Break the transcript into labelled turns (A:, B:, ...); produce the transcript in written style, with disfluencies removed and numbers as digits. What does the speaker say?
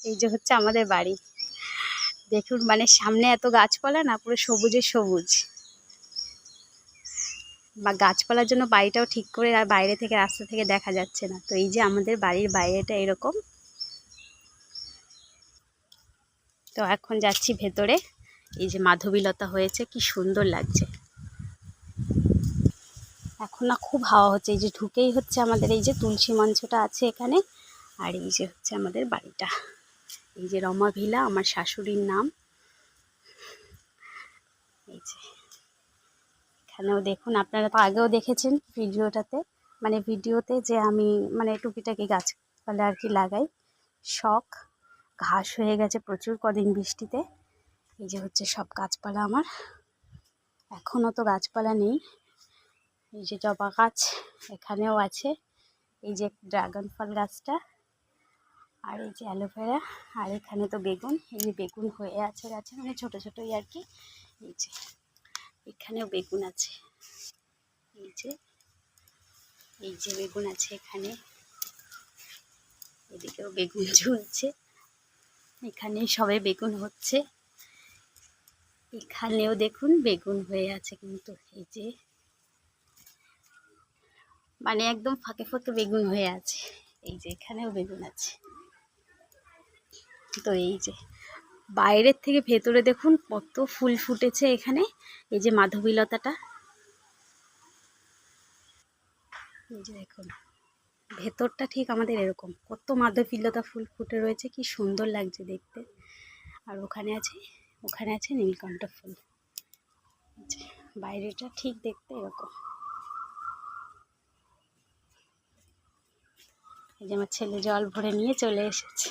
A: এই যে হচ্ছে আমাদের বাড়ি। দেখুন মানে সামনে এত গাছপালা না, পুরো সবুজে সবুজ। বা গাছপালার জন্য বাড়িটাও ঠিক করে আর বাইরে থেকে রাস্তা থেকে দেখা যাচ্ছে না। তো এই যে আমাদের বাড়ির বাইরেটা এরকম। তো এখন যাচ্ছি ভেতরে। এই যে মাধবীলতা হয়েছে, কি সুন্দর লাগছে। এখন না খুব হাওয়া হচ্ছে। এই যে ঢুকেই হচ্ছে আমাদের এই যে তুলসী মঞ্চটা আছে এখানে। আর এই যে হচ্ছে আমাদের বাড়িটা। এই যে রমা ভিলা, আমার শাশুড়ির নাম। এই যে এখানেও দেখুন, আপনারা তো আগেও দেখেছেন ভিডিওটাতে, মানে ভিডিওতে যে আমি মানে টুকিটাকি গাছপালা আর কি লাগাই। শখ, ঘাস হয়ে গেছে প্রচুর কদিন বৃষ্টিতে। এই যে হচ্ছে সব গাছপালা আমার। এখনও তো গাছপালা নেই। এই যে জবা গাছ এখানেও আছে। এই যে ড্রাগন ফল গাছটা, আর এই যে অ্যালোভেরা। আর এখানে তো বেগুন, এই যে বেগুন হয়ে আছে গাছে, মানে ছোটো ছোটোই আর কি। এই যে এখানেও বেগুন আছে। এই যে বেগুন আছে এখানে। এদিকেও বেগুন ঝুলছে। এখানে সবে বেগুন হচ্ছে। এখানেও দেখুন বেগুন হয়ে আছে কিন্তু। এই যে মানে একদম ফাঁকে ফাঁকে বেগুন হয়ে আছে। এই যে এখানেও বেগুন আছে। তো এই যে বাইরের থেকে ভেতরে দেখুন কত ফুল ফুটেছে এখানে। এই যে মাধবীলতাটা, এই যে দেখুন ভেতরটা ঠিক আমাদের এরকম, কত মাধবীলতা ফুল ফুটে রয়েছে, কি সুন্দর লাগছে দেখতে। আর ওখানে আছে নীলকণ্ঠ ফুল। বাইরেটা ঠিক দেখতে এরকম। এই যে আমার ছেলে জল ভরে নিয়ে চলে এসেছে।